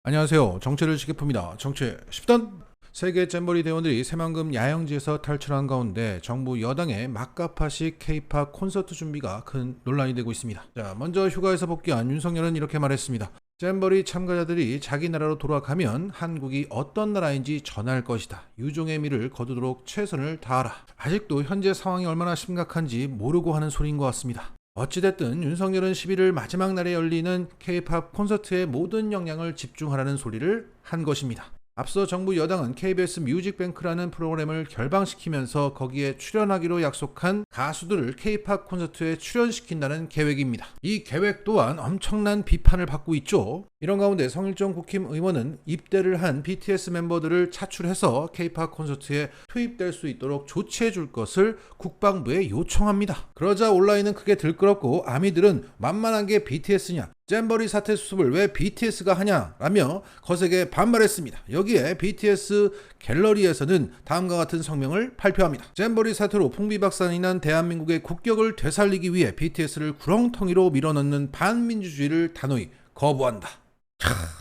안녕하세요. 정체를 지켜봅니다. 정체 10단. 세계 잼버리 대원들이 새만금 야영지에서 탈출한 가운데 정부 여당의 막가파식 K-팝 콘서트 준비가 큰 논란이 되고 있습니다. 자, 먼저 휴가에서 복귀한 윤석열은 이렇게 말했습니다. 잼버리 참가자들이 자기 나라로 돌아가면 한국이 어떤 나라인지 전할 것이다. 유종의 미를 거두도록 최선을 다하라. 아직도 현재 상황이 얼마나 심각한지 모르고 하는 소리인 것 같습니다. 어찌됐든 윤석열은 11월 마지막 날에 열리는 K-팝 콘서트에 모든 역량을 집중하라는 소리를 한 것입니다. 앞서 정부 여당은 KBS 뮤직뱅크라는 프로그램을 결방시키면서 거기에 출연하기로 약속한 가수들을 K-팝 콘서트에 출연시킨다는 계획입니다. 이 계획 또한 엄청난 비판을 받고 있죠. 이런 가운데 성일종 국힘 의원은 입대를 한 BTS 멤버들을 차출해서 K-팝 콘서트에 투입될 수 있도록 조치해 줄 것을 국방부에 요청합니다. 그러자 온라인은 크게 들끓었고 아미들은 만만한 게 BTS냐, 잼버리 사태 수습을 왜 BTS가 하냐 라며 거세게 반발했습니다. 여기에 BTS 갤러리에서는 다음과 같은 성명을 발표합니다. 잼버리 사태로 풍비박산이 난 대한민국의 국격을 되살리기 위해 BTS를 구렁텅이로 밀어넣는 반민주주의를 단호히 거부한다.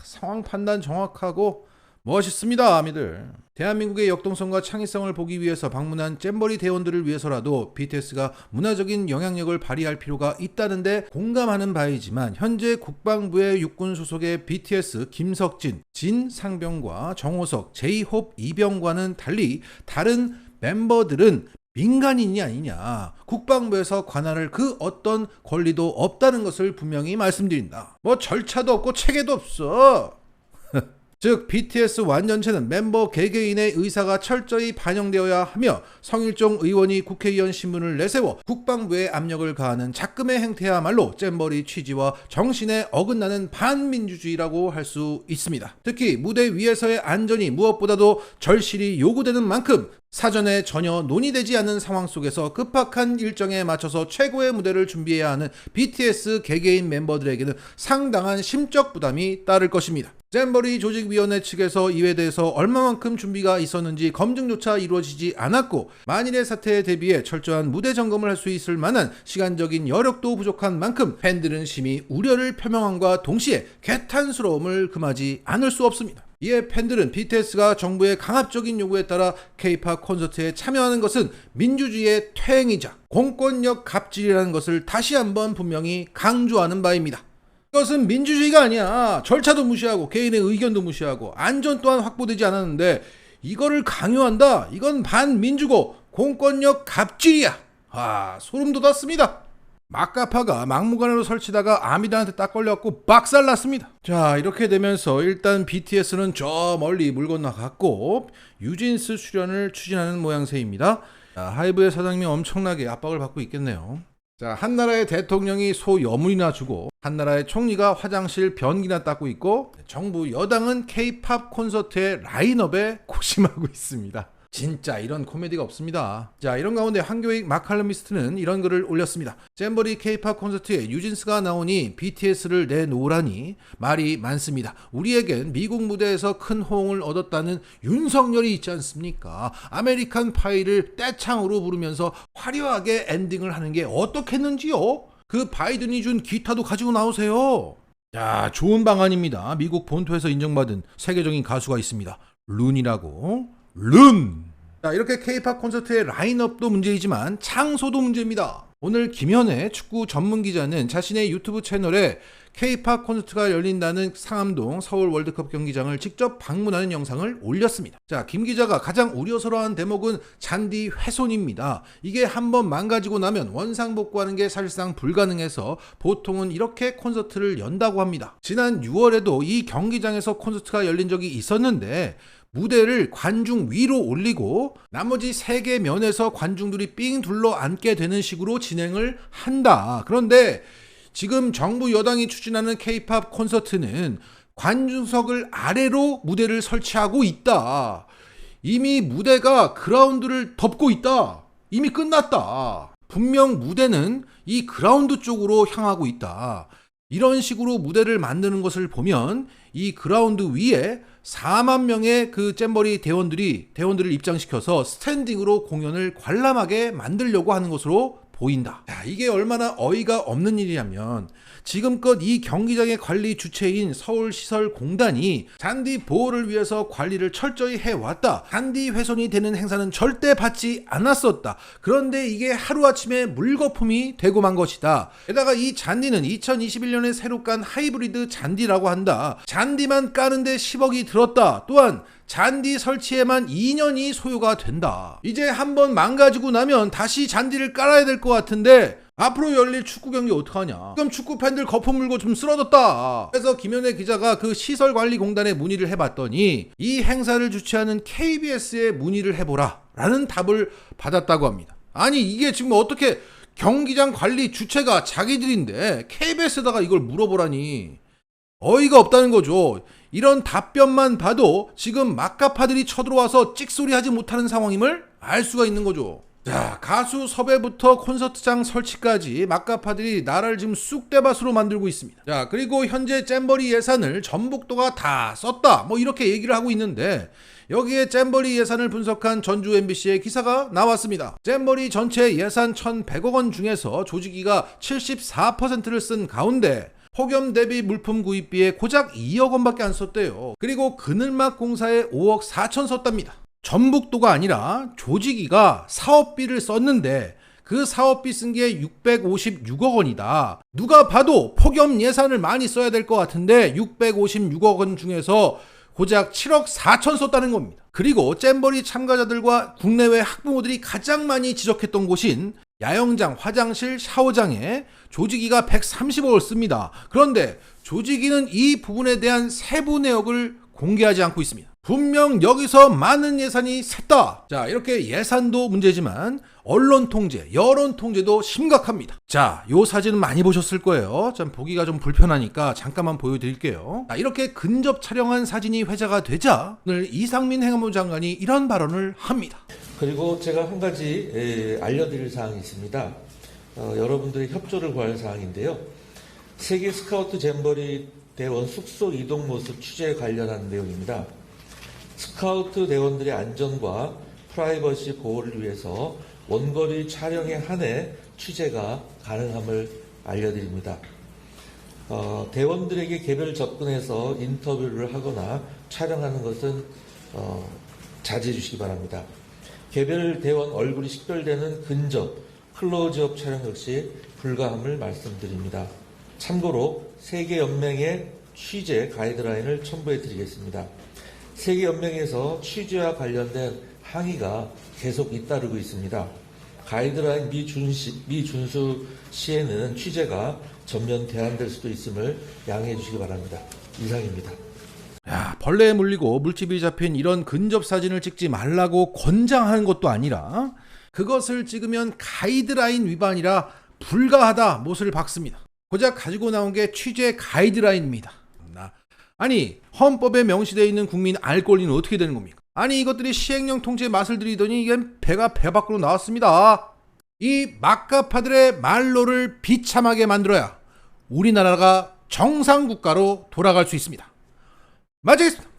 상황 판단 정확하고 멋있습니다, 아미들. 대한민국의 역동성과 창의성을 보기 위해서 방문한 잼버리 대원들을 위해서라도 BTS가 문화적인 영향력을 발휘할 필요가 있다는데 공감하는 바이지만 현재 국방부의 육군 소속의 BTS 김석진, 진상병과 정호석, 제이홉 이병과는 달리 다른 멤버들은 민간인이 아니냐. 국방부에서 관할할 그 어떤 권리도 없다는 것을 분명히 말씀드린다. 뭐 절차도 없고 체계도 없어. 즉 BTS 완전체는 멤버 개개인의 의사가 철저히 반영되어야 하며 성일종 의원이 국회의원 신분을 내세워 국방부에 압력을 가하는 작금의 행태야말로 잼버리 취지와 정신에 어긋나는 반민주주의라고 할 수 있습니다. 특히 무대 위에서의 안전이 무엇보다도 절실히 요구되는 만큼 사전에 전혀 논의되지 않은 상황 속에서 급박한 일정에 맞춰서 최고의 무대를 준비해야 하는 BTS 개개인 멤버들에게는 상당한 심적 부담이 따를 것입니다. 잼버리 조직위원회 측에서 이에 대해서 얼마만큼 준비가 있었는지 검증조차 이루어지지 않았고 만일의 사태에 대비해 철저한 무대 점검을 할 수 있을 만한 시간적인 여력도 부족한 만큼 팬들은 심히 우려를 표명함과 동시에 개탄스러움을 금하지 않을 수 없습니다. 이에 팬들은 BTS가 정부의 강압적인 요구에 따라 K-팝 콘서트에 참여하는 것은 민주주의의 퇴행이자 공권력 갑질이라는 것을 다시 한번 분명히 강조하는 바입니다. 이것은 민주주의가 아니야. 절차도 무시하고 개인의 의견도 무시하고 안전 또한 확보되지 않았는데 이거를 강요한다. 이건 반민주고 공권력 갑질이야. 소름 돋았습니다. 막가파가 막무가내로 설치다가 아미들한테 딱 걸려갖고 박살났습니다. 자, 이렇게 되면서 일단 BTS는 저 멀리 물 건너갔고 유진스 출연을 추진하는 모양새입니다. 자, 하이브의 사장님이 엄청나게 압박을 받고 있겠네요. 자, 한 나라의 대통령이 소 여물이나 주고 한 나라의 총리가 화장실 변기나 닦고 있고 정부 여당은 K-팝 콘서트의 라인업에 고심하고 있습니다. 진짜 이런 코미디가 없습니다. 자, 이런 가운데 한교익 마칼럼니스트는 이런 글을 올렸습니다. 잼버리 K-팝 콘서트에 뉴진스가 나오니 BTS를 내놓으라니 말이 많습니다. 우리에겐 미국 무대에서 큰 호응을 얻었다는 윤석열이 있지 않습니까? 아메리칸 파이를 떼창으로 부르면서 화려하게 엔딩을 하는 게 어떻겠는지요? 그 바이든이 준 기타도 가지고 나오세요. 자, 좋은 방안입니다. 미국 본토에서 인정받은 세계적인 가수가 있습니다. 룬이라고. 룬! 자, 이렇게 K-팝 콘서트의 라인업도 문제이지만 장소도 문제입니다. 오늘 김현애 축구 전문 기자는 자신의 유튜브 채널에 K-팝 콘서트가 열린다는 상암동 서울 월드컵 경기장을 직접 방문하는 영상을 올렸습니다. 자, 김 기자가 가장 우려스러워한 대목은 잔디 훼손입니다. 이게 한번 망가지고 나면 원상복구하는 게 사실상 불가능해서 보통은 이렇게 콘서트를 연다고 합니다. 지난 6월에도 이 경기장에서 콘서트가 열린 적이 있었는데 무대를 관중 위로 올리고 나머지 3개 면에서 관중들이 삥 둘러 앉게 되는 식으로 진행을 한다. 그런데 지금 정부 여당이 추진하는 K-팝 콘서트는 관중석을 아래로 무대를 설치하고 있다. 이미 무대가 그라운드를 덮고 있다. 이미 끝났다. 분명 무대는 이 그라운드 쪽으로 향하고 있다. 이런 식으로 무대를 만드는 것을 보면 이 그라운드 위에 4만 명의 그 잼버리 대원들을 입장시켜서 스탠딩으로 공연을 관람하게 만들려고 하는 것으로 보인다. 자, 이게 얼마나 어이가 없는 일이냐면 지금껏 이 경기장의 관리 주체인 서울시설공단이 잔디 보호를 위해서 관리를 철저히 해왔다. 잔디 훼손이 되는 행사는 절대 받지 않았었다. 그런데 이게 하루아침에 물거품이 되고 만 것이다. 게다가 이 잔디는 2021년에 새로 깐 하이브리드 잔디라고 한다. 잔디만 까는데 10억이 들었다. 또한 잔디 설치에만 2년이 소요가 된다. 이제 한번 망가지고 나면 다시 잔디를 깔아야 될 것 같은데 앞으로 열릴 축구 경기 어떡하냐. 지금 축구 팬들 거품 물고 좀 쓰러졌다. 그래서 김현애 기자가 그 시설관리공단에 문의를 해봤더니 이 행사를 주최하는 KBS에 문의를 해보라 라는 답을 받았다고 합니다. 아니 이게 지금 어떻게 경기장 관리 주체가 자기들인데 KBS에다가 이걸 물어보라니 어이가 없다는 거죠. 이런 답변만 봐도 지금 막가파들이 쳐들어와서 찍소리 하지 못하는 상황임을 알 수가 있는 거죠. 자, 가수 섭외부터 콘서트장 설치까지 막가파들이 나라를 지금 쑥대밭으로 만들고 있습니다. 자, 그리고 현재 잼버리 예산을 전북도가 다 썼다 뭐 이렇게 얘기를 하고 있는데 여기에 잼버리 예산을 분석한 전주 MBC의 기사가 나왔습니다. 잼버리 전체 예산 1,100억 원 중에서 조직위가 74%를 쓴 가운데 폭염 대비 물품 구입비에 고작 2억 원밖에 안 썼대요. 그리고 그늘막 공사에 5억 4천 썼답니다. 전북도가 아니라 조직위가 사업비를 썼는데 그 사업비 쓴 게 656억 원이다. 누가 봐도 폭염 예산을 많이 써야 될 것 같은데 656억 원 중에서 고작 7억 4천 썼다는 겁니다. 그리고 잼버리 참가자들과 국내외 학부모들이 가장 많이 지적했던 곳인 야영장, 화장실, 샤워장에 조직위가 130억을 씁니다. 그런데 조직위는 이 부분에 대한 세부 내역을 공개하지 않고 있습니다. 분명 여기서 많은 예산이 샜다. 자, 이렇게 예산도 문제지만 언론 통제, 여론 통제도 심각합니다. 자, 요 사진은 많이 보셨을 거예요. 좀 보기가 좀 불편하니까 잠깐만 보여드릴게요. 자, 이렇게 근접 촬영한 사진이 회자가 되자 오늘 이상민 행안부 장관이 이런 발언을 합니다. 그리고 제가 한 가지 알려드릴 사항이 있습니다. 여러분들의 협조를 구할 사항인데요. 세계 스카우트 잼버리 대원 숙소 이동 모습 취재에 관련한 내용입니다. 스카우트 대원들의 안전과 프라이버시 보호를 위해서 원거리 촬영에 한해 취재가 가능함을 알려드립니다. 대원들에게 개별 접근해서 인터뷰를 하거나 촬영하는 것은 자제해 주시기 바랍니다. 개별 대원 얼굴이 식별되는 근접, 클로즈업 촬영 역시 불가함을 말씀드립니다. 참고로 세계연맹의 취재 가이드라인을 첨부해 드리겠습니다. 세계연맹에서 취재와 관련된 항의가 계속 잇따르고 있습니다. 가이드라인 미준수 시에는 취재가 전면 대안될 수도 있음을 양해해 주시기 바랍니다. 이상입니다. 야, 벌레에 물리고 물집이 잡힌 이런 근접 사진을 찍지 말라고 권장하는 것도 아니라 그것을 찍으면 가이드라인 위반이라 불가하다 못을 박습니다. 고작 가지고 나온 게 취재 가이드라인입니다. 아니 헌법에 명시되어 있는 국민 알 권리는 어떻게 되는 겁니까? 아니 이것들이 시행령 통제에 맛을 들이더니 이게 배가 배 밖으로 나왔습니다. 이 막가파들의 말로를 비참하게 만들어야 우리나라가 정상국가로 돌아갈 수 있습니다. 마치겠습니다.